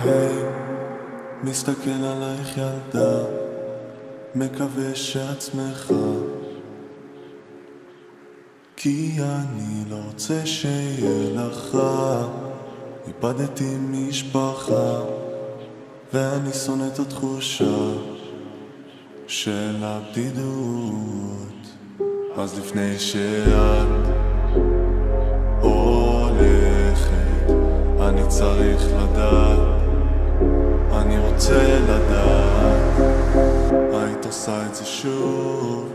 היי, מסתכל עלייך ילדה, מקווה שעצמך, כי אני לא רוצה שיהיה לך רע. איבדתי משפחה, ואני שונא את התחושה של הבדידות. אז לפני שאת הולכת, אני צריך לדעת, אני רוצה לדעת, היית עושה את זה שוב,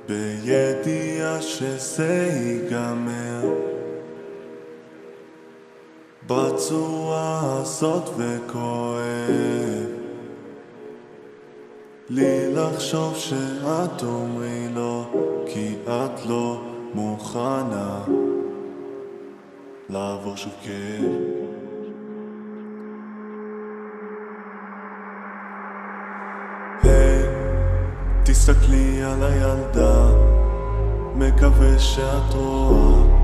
בידיעה שזה ייגמר בצורה הזאת, וכואב לי לחשוב שאת אומרי לו, כי את לא מוכנה לעבור שוב כאב. היי, תסתכלי על הילדה, מקווה שאת רואה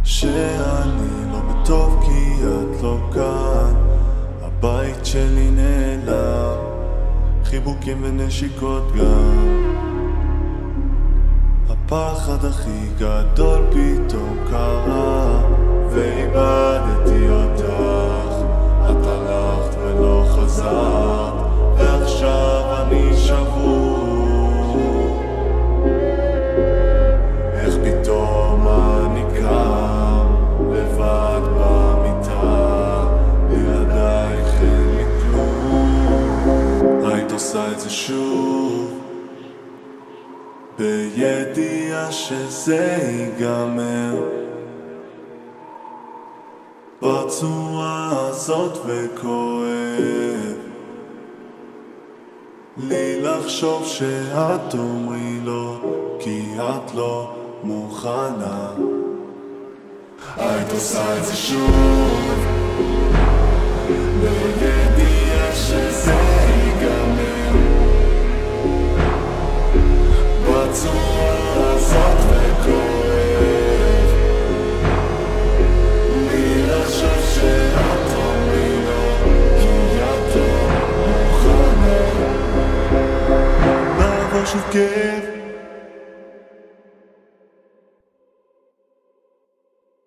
שאני לא בטוב כי את לא כאן. הבית שלי נעלם, חיבוקים ונשיקות גם. הפחד הכי גדול פתאום קרה, ואיבדתי אותך. את הלכת ולא חזרת, ועכשיו אני שבור. איך פתאום אני קם לבד במיטה, בלעדייך אין לי כלום. היית עושה את זה שוב, בידיעה שזה ייגמר בצורה הזאת, וכואב לי לחשוב שאת אומרי לו, כי את לא מוכנה. היית עושה את זה שוב, בידיעה שזה ייגמר בצורה הזאת, וכואב לי לחשוב שאת אומרי לו, כי את לא מוכנה לעבור שוב כאב.